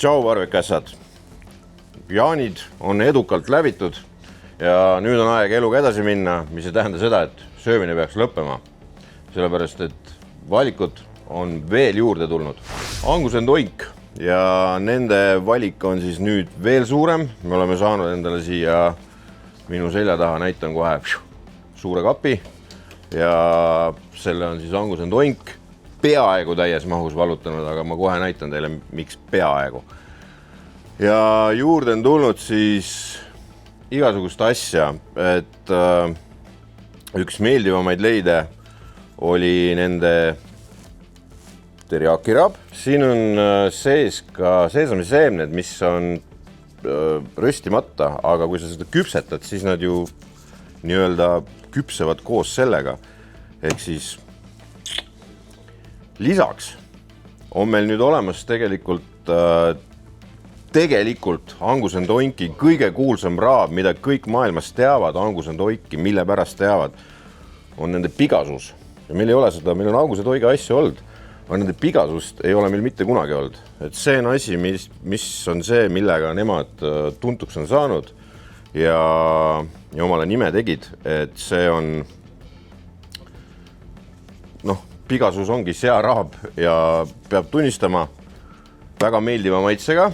Tšau, varvikassad! Jaanid on edukalt läbitud ja nüüd on aeg eluga edasi minna, mis ei tähenda seda, et söömine peaks lõppema. Sellepärast, et valikud on veel juurde tulnud. Angus and Oink ja nende valik on siis nüüd veel suurem. Me oleme saanud endale siia minu selja taha, näitan kohe suure kapi ja selle on siis Angus and Oink peaaegu täies mahus valutanud, aga ma kohe näitan teile, miks peaaegu. Ja juurde on tulnud siis igasugust asja, et üks meeldivamaid leide oli nende teriyaki-rab. Siin on sees ka seesamiseemned, mis on röstimata, aga kui sa seda küpsetad, siis nad ju nii-öelda küpsevad koos sellega. Ehk siis lisaks on meil nüüd olemas tegelikult Angus and Oinki kõige kuulsam raab, mida kõik maailmas teavad Angus and Oinki, mille pärast teavad, on nende pigasus. Ja meil ei ole seda, meil on Angus and Oinki asju olnud, aga nende pigasust ei ole meil mitte kunagi olnud. Et see on asi, mis on see, millega nemad tuntuks on saanud ja omale nime tegid, et see on pigasus ongi searaab ja peab tunnistama väga meeldiva maitsega.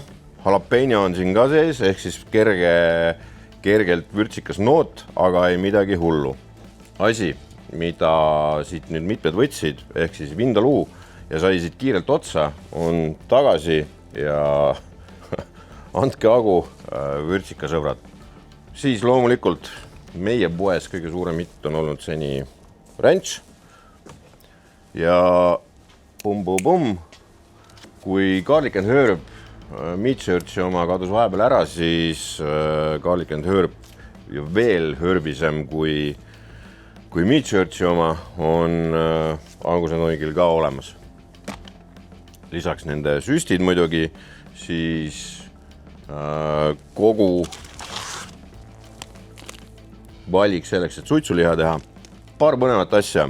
Jalapeno on siin ka sees, ehk siis kergelt vürtsikas noot, aga ei midagi hullu. Asi, mida siit nüüd mitmed võtsid, ehk siis vindaluu ja sai siit kiirelt otsa, on tagasi ja andke agu, vürtsikasõbrad. Siis loomulikult meie poes kõige suurem hitt on olnud seni ranch. Ja pum-pum-pum, kui Garlic and Herb Meat Searchi oma kadus vahepeal ära, siis Garlic and Herb ja veel herbisem kui Meat Searchi oma on Angus and Oinkil ka olemas. Lisaks nende süstid muidugi, siis kogu valik selleks, et suitsuliha teha. Paar põnevat asja.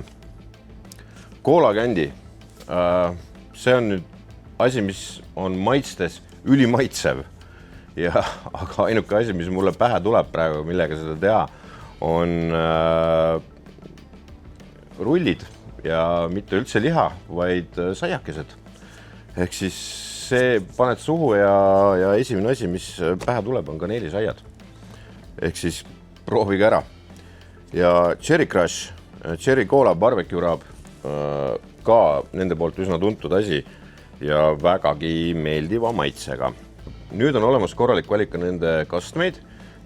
Cola Candy. See on nüüd asi, mis on maitstes ülimaitsev. Aga ainuke asi, mis mulle pähe tuleb praegu, millega seda teha, on rullid ja mitte üldse liha, vaid saiakesed. Ehk siis see paned suhu ja esimene asi, mis pähe tuleb, on kaneelisaiad. Ehk siis proovige ära. Ja Cherry Crush, Cherry Cola barbecue raab, ka nende poolt üsna tuntud asi ja vägagi meeldiva maitsega. Nüüd on olemas korralik valik nende kastmeid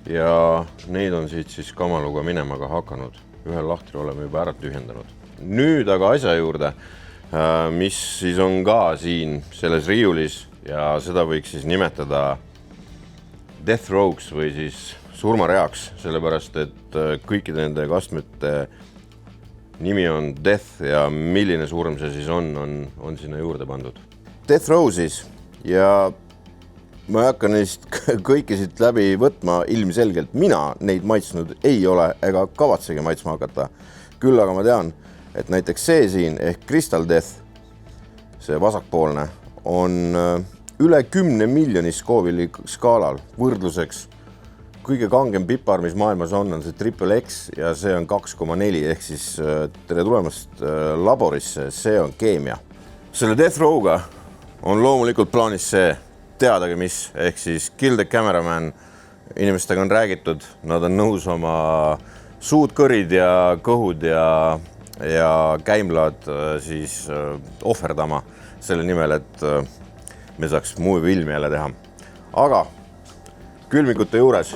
ja neid on siit siis kamaluga minema ka hakanud. Ühel lahtri oleme juba ära tühjendanud. Nüüd aga asja juurde, mis siis on ka siin selles riiulis ja seda võiks siis nimetada death rogues või siis surmareaks, sellepärast et kõikide nende kastmete nimi on Death ja milline suurem see siis on sinna juurde pandud. Death Roses ja ma ei hakka neist kõiki siit läbi võtma ilmselgelt. Mina neid maitsnud ei ole ega kavatsegi maitsma hakata. Küll aga ma tean, et näiteks see siin ehk Crystal Death, see vasakpoolne, on üle 10 miljoni Scoville'i skaalal võrdluseks. Kõige kangem pipar, mis maailmas on see Triple X ja see on 2,4 ehk siis tere tulemast laborisse, see on keemia. Selle Death Row'ga on loomulikult plaanis see teadagi mis, ehk siis Kill the Cameraman. Inimestega on räägitud, nad on nõus oma suud, kõrid ja kõhud ja käimlad siis ohverdama selle nimel, et me saaks movie-filmi jälle teha. Aga külmikute juures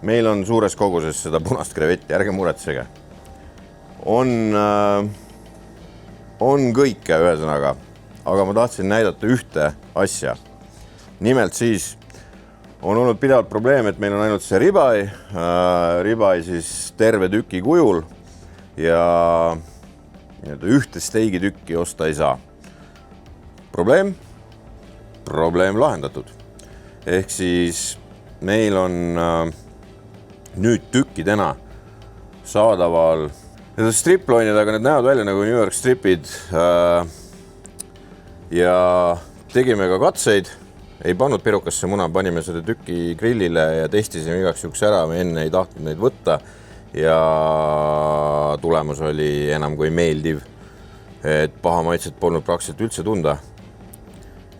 meil on suures koguses seda punast krevetti, ärge muretsege. On kõike ühesõnaga, aga ma tahtsin näidata ühte asja. Nimelt siis on olnud pidevalt probleem, et meil on ainult see ribai siis terve tüki kujul ja ühte steigitükki osta ei saa. Probleem lahendatud. Ehk siis meil on nüüd tükkidena saadaval striploinid, aga need näevad välja nagu New York stripid ja tegime ka katseid, ei pannud pirukasse muna, panime seda tüki grillile ja testisime igaks juhuks ära, me enne ei tahtnud neid võtta ja tulemus oli enam kui meeldiv, et paha maitset polnud praktiliselt üldse tunda.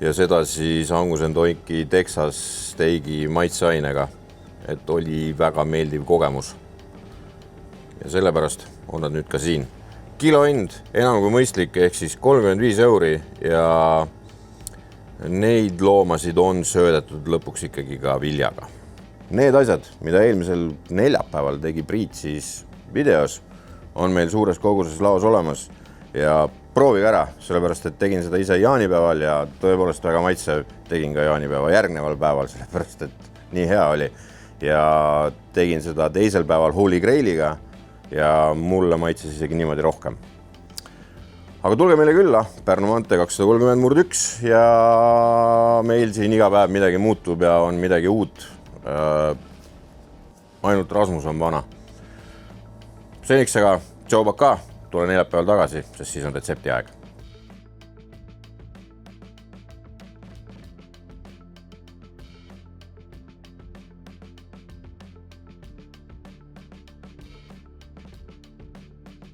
Ja seda siis Angus & Oinki Texas steigi maitseainega, et oli väga meeldiv kogemus. Ja sellepärast on nad nüüd ka siin. Kilohind enam kui mõistlik, ehk siis 35 € ja neid loomasid on söödetud lõpuks ikkagi ka viljaga. Need asjad, mida eelmisel neljapäeval tegi Priit siis videos, on meil suures koguses laos olemas ja proovige ära, sellepärast et tegin seda ise jaanipäeval ja tõepoolest väga maitsev, tegin ka jaanipäeva järgneval päeval, sellepärast et nii hea oli. Ja tegin seda teisel päeval Holy Grailiga ja mulle maitses isegi niimoodi rohkem. Aga tulge meile külla, Pärnu maantee 230/1 ja meil siin iga päev midagi muutub ja on midagi uut. Ainult Rasmus on vana. Seniks aga, tšau baka, tule neljapäeval tagasi, sest siis on retsepti aeg.